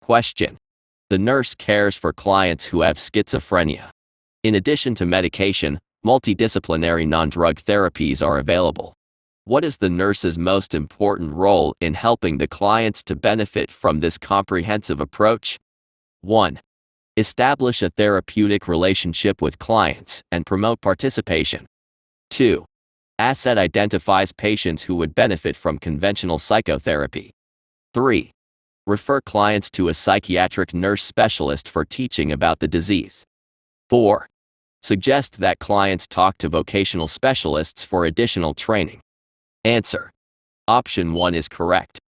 Question. The nurse cares for clients who have schizophrenia. In addition to medication, multidisciplinary non-drug therapies are available. What is the nurse's most important role in helping the clients to benefit from this comprehensive approach? 1. Establish a therapeutic relationship with clients and promote participation. 2. Asset identifies patients who would benefit from conventional psychotherapy. 3. Refer clients to a psychiatric nurse specialist for teaching about the disease. 4. Suggest that clients talk to vocational specialists for additional training. Answer. Option 1 is correct.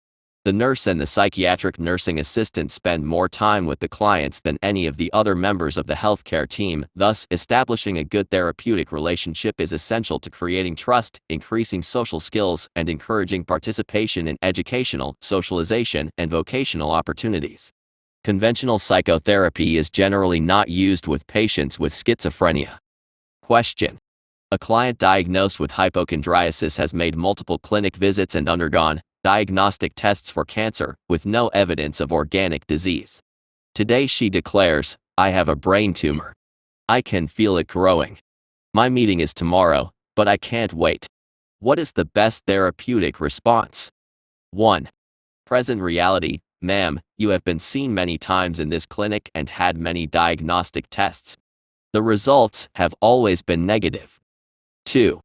The nurse and the psychiatric nursing assistant spend more time with the clients than any of the other members of the healthcare team. Thus, establishing a good therapeutic relationship is essential to creating trust, increasing social skills, and encouraging participation in educational, socialization, and vocational opportunities. Conventional psychotherapy is generally not used with patients with schizophrenia. Question. A client diagnosed with hypochondriasis has made multiple clinic visits and undergone diagnostic tests for cancer, with no evidence of organic disease. Today she declares, "I have a brain tumor. I can feel it growing. My meeting is tomorrow, but I can't wait." What is the best therapeutic response? 1. Present reality. Ma'am, you have been seen many times in this clinic and had many diagnostic tests. The results have always been negative. 2.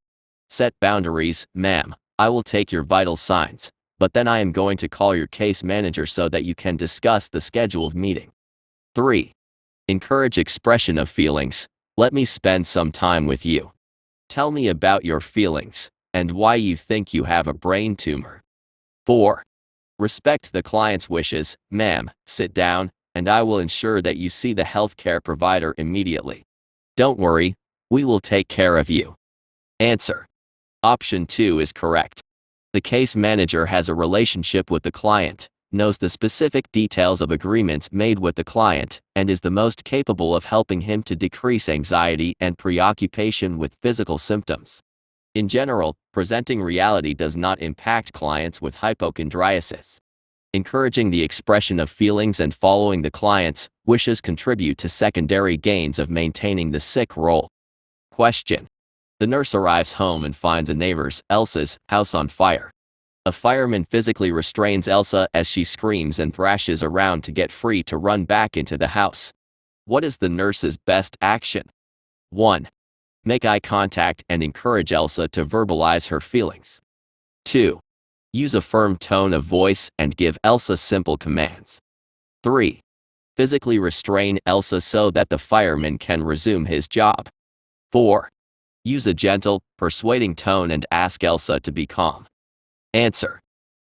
Set boundaries. Ma'am, I will take your vital signs, but then I am going to call your case manager so that you can discuss the scheduled meeting. 3. Encourage expression of feelings. Let me spend some time with you. Tell me about your feelings and why you think you have a brain tumor. 4. Respect the client's wishes. Ma'am, sit down, and I will ensure that you see the healthcare provider immediately. Don't worry, we will take care of you. Answer. Option 2 is correct. The case manager has a relationship with the client, knows the specific details of agreements made with the client, and is the most capable of helping him to decrease anxiety and preoccupation with physical symptoms. In general, presenting reality does not impact clients with hypochondriasis. Encouraging the expression of feelings and following the client's wishes contribute to secondary gains of maintaining the sick role. Question. The nurse arrives home and finds a neighbor's, Elsa's, house on fire. A fireman physically restrains Elsa as she screams and thrashes around to get free to run back into the house. What is the nurse's best action? 1. Make eye contact and encourage Elsa to verbalize her feelings. 2. Use a firm tone of voice and give Elsa simple commands. 3. Physically restrain Elsa so that the fireman can resume his job. 4. Use a gentle, persuading tone and ask Elsa to be calm. Answer.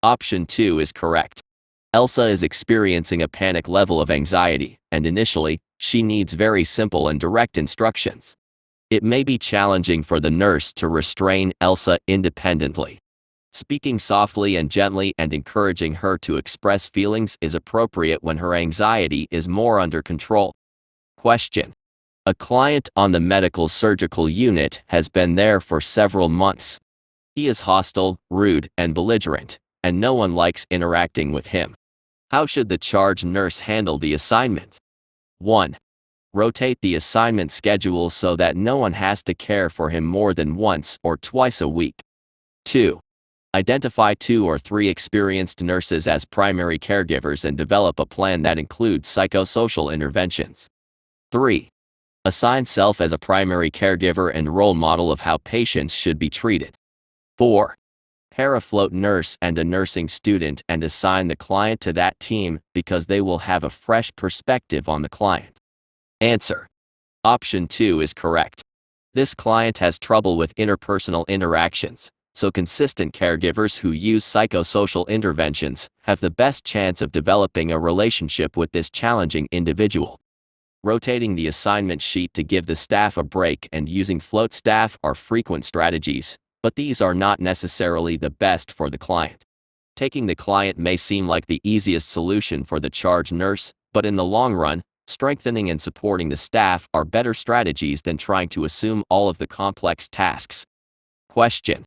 Option 2 is correct. Elsa is experiencing a panic level of anxiety, and initially, she needs very simple and direct instructions. It may be challenging for the nurse to restrain Elsa independently. Speaking softly and gently and encouraging her to express feelings is appropriate when her anxiety is more under control. Question. A client on the medical surgical unit has been there for several months. He is hostile, rude, and belligerent, and no one likes interacting with him. How should the charge nurse handle the assignment? 1. Rotate the assignment schedule so that no one has to care for him more than once or twice a week. 2. Identify 2 or 3 experienced nurses as primary caregivers and develop a plan that includes psychosocial interventions. 3. Assign self as a primary caregiver and role model of how patients should be treated. 4. Pair a float nurse and a nursing student and assign the client to that team because they will have a fresh perspective on the client. Answer. Option 2 is correct. This client has trouble with interpersonal interactions, so consistent caregivers who use psychosocial interventions have the best chance of developing a relationship with this challenging individual. Rotating the assignment sheet to give the staff a break and using float staff are frequent strategies, but these are not necessarily the best for the client. Taking the client may seem like the easiest solution for the charge nurse, but in the long run, strengthening and supporting the staff are better strategies than trying to assume all of the complex tasks. Question.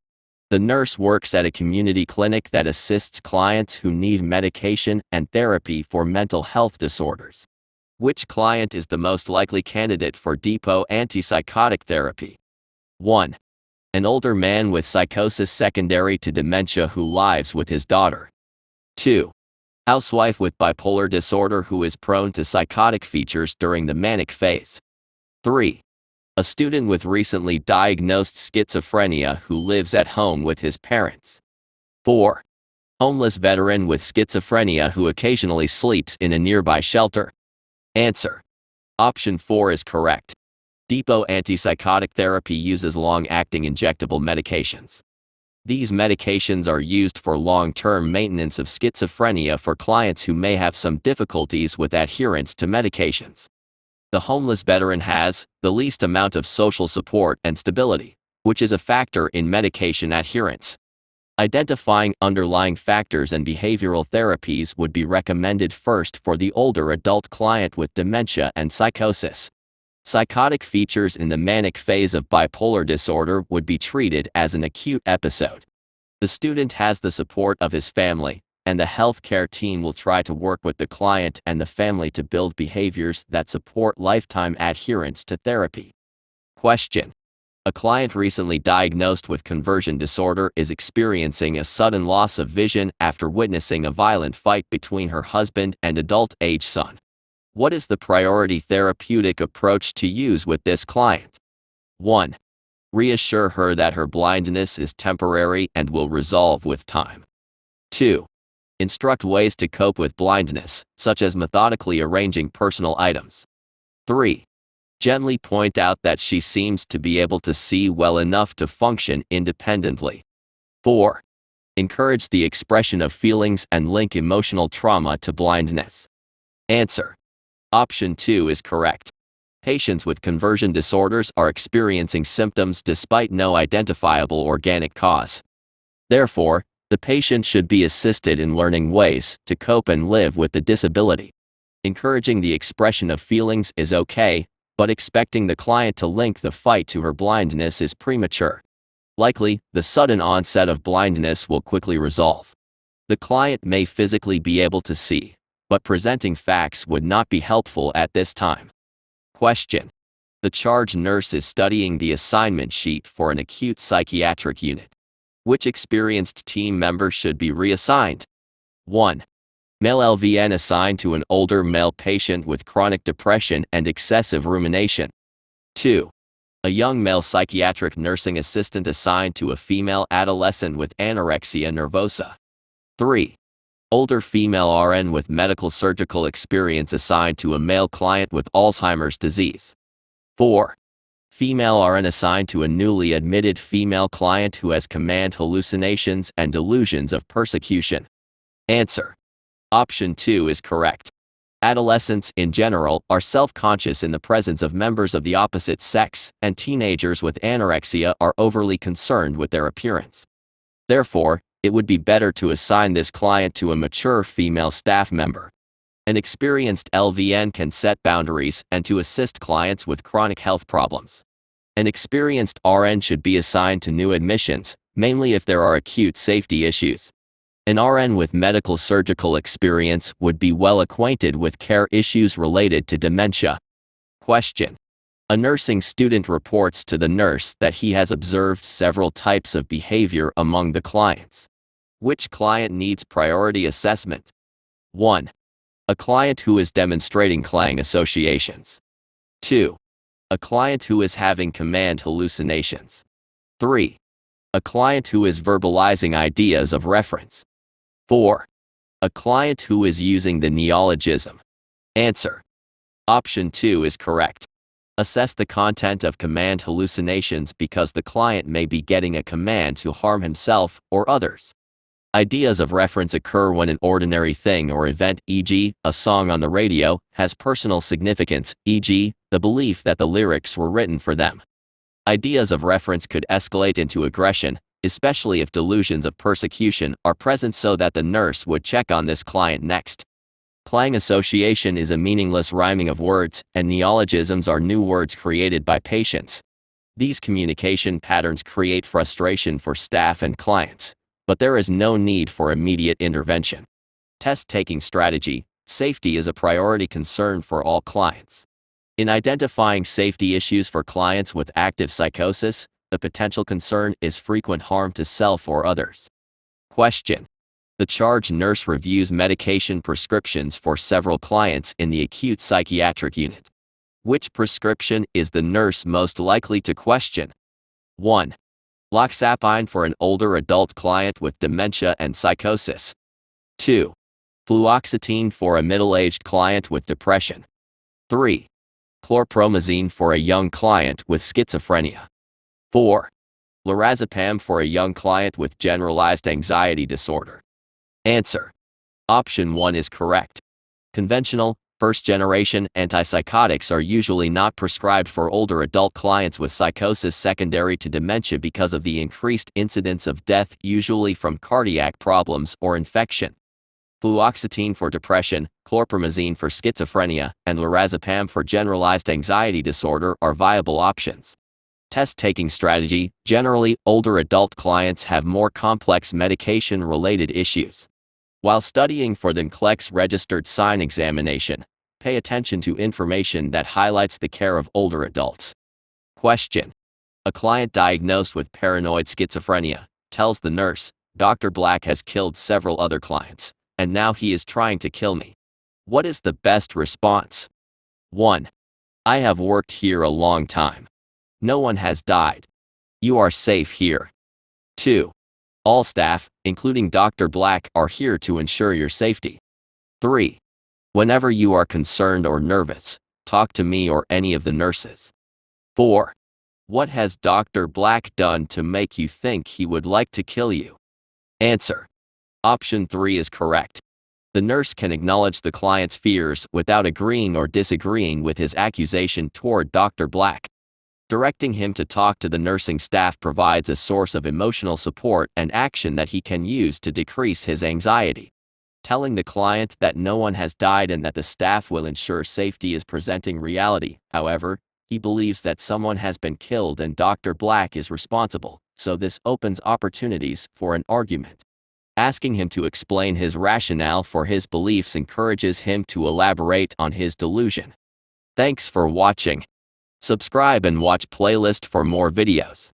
The nurse works at a community clinic that assists clients who need medication and therapy for mental health disorders. Which client is the most likely candidate for depot antipsychotic therapy? 1. An older man with psychosis secondary to dementia who lives with his daughter. 2. Housewife with bipolar disorder who is prone to psychotic features during the manic phase. 3. A student with recently diagnosed schizophrenia who lives at home with his parents. 4. Homeless veteran with schizophrenia who occasionally sleeps in a nearby shelter. Answer. Option 4 is correct. Depot antipsychotic therapy uses long-acting injectable medications. These medications are used for long-term maintenance of schizophrenia for clients who may have some difficulties with adherence to medications. The homeless veteran has the least amount of social support and stability, which is a factor in medication adherence. Identifying underlying factors and behavioral therapies would be recommended first for the older adult client with dementia and psychosis. Psychotic features in the manic phase of bipolar disorder would be treated as an acute episode. The student has the support of his family, and the healthcare team will try to work with the client and the family to build behaviors that support lifetime adherence to therapy. Question. A client recently diagnosed with conversion disorder is experiencing a sudden loss of vision after witnessing a violent fight between her husband and adult-age son. What is the priority therapeutic approach to use with this client? 1. Reassure her that her blindness is temporary and will resolve with time. 2. Instruct ways to cope with blindness, such as methodically arranging personal items. 3. Gently point out that she seems to be able to see well enough to function independently. 4. Encourage the expression of feelings and link emotional trauma to blindness. Answer. Option 2 is correct. Patients with conversion disorders are experiencing symptoms despite no identifiable organic cause. Therefore, the patient should be assisted in learning ways to cope and live with the disability. Encouraging the expression of feelings is okay, but expecting the client to link the fight to her blindness is premature. Likely, the sudden onset of blindness will quickly resolve. The client may physically be able to see, but presenting facts would not be helpful at this time. Question. The charge nurse is studying the assignment sheet for an acute psychiatric unit. Which experienced team member should be reassigned? 1. Male LVN assigned to an older male patient with chronic depression and excessive rumination. 2. A young male psychiatric nursing assistant assigned to a female adolescent with anorexia nervosa. 3. Older female RN with medical surgical experience assigned to a male client with Alzheimer's disease. 4. Female RN assigned to a newly admitted female client who has command hallucinations and delusions of persecution. Answer. Option 2 is correct. Adolescents in general are self-conscious in the presence of members of the opposite sex, and teenagers with anorexia are overly concerned with their appearance. Therefore, it would be better to assign this client to a mature female staff member. An experienced LVN can set boundaries and to assist clients with chronic health problems. An experienced RN should be assigned to new admissions, mainly if there are acute safety issues. An RN with medical surgical experience would be well acquainted with care issues related to dementia. Question. A nursing student reports to the nurse that he has observed several types of behavior among the clients. Which client needs priority assessment? 1. A client who is demonstrating clang associations. 2. A client who is having command hallucinations. 3. A client who is verbalizing ideas of reference. 4. A client who is using the neologism. Answer. Option 2 is correct. Assess the content of command hallucinations because the client may be getting a command to harm himself or others. Ideas of reference occur when an ordinary thing or event, e.g., a song on the radio, has personal significance, e.g., the belief that the lyrics were written for them. Ideas of reference could escalate into aggression, especially if delusions of persecution are present, so that the nurse would check on this client next. Clang association is a meaningless rhyming of words, and neologisms are new words created by patients. These communication patterns create frustration for staff and clients, but there is no need for immediate intervention. Test-taking strategy. Safety is a priority concern for all clients. In identifying safety issues for clients with active psychosis, the potential concern is frequent harm to self or others. Question. The charge nurse reviews medication prescriptions for several clients in the acute psychiatric unit. Which prescription is the nurse most likely to question? 1. Loxapine for an older adult client with dementia and psychosis. 2. Fluoxetine for a middle-aged client with depression. 3. Chlorpromazine for a young client with schizophrenia. 4. Lorazepam for a young client with generalized anxiety disorder. Answer. Option 1 is correct. Conventional, first-generation antipsychotics are usually not prescribed for older adult clients with psychosis secondary to dementia because of the increased incidence of death, usually from cardiac problems or infection. Fluoxetine for depression, chlorpromazine for schizophrenia, and lorazepam for generalized anxiety disorder are viable options. Test-taking strategy. Generally, older adult clients have more complex medication-related issues. While studying for the Nclex registered sign examination, pay attention to information that highlights the care of older adults. Question. A client diagnosed with paranoid schizophrenia tells the nurse, "Dr. Black has killed several other clients, and now he is trying to kill me." What is the best response? 1. I have worked here a long time. No one has died. You are safe here. 2. All staff, including Dr. Black, are here to ensure your safety. 3. Whenever you are concerned or nervous, talk to me or any of the nurses. 4. What has Dr. Black done to make you think he would like to kill you? Answer. Option 3 is correct. The nurse can acknowledge the client's fears without agreeing or disagreeing with his accusation toward Dr. Black. Directing him to talk to the nursing staff provides a source of emotional support and action that he can use to decrease his anxiety. Telling the client that no one has died and that the staff will ensure safety is presenting reality. However, he believes that someone has been killed and Dr. Black is responsible, so this opens opportunities for an argument. Asking him to explain his rationale for his beliefs encourages him to elaborate on his delusion. Thanks for watching. Subscribe and watch playlist for more videos.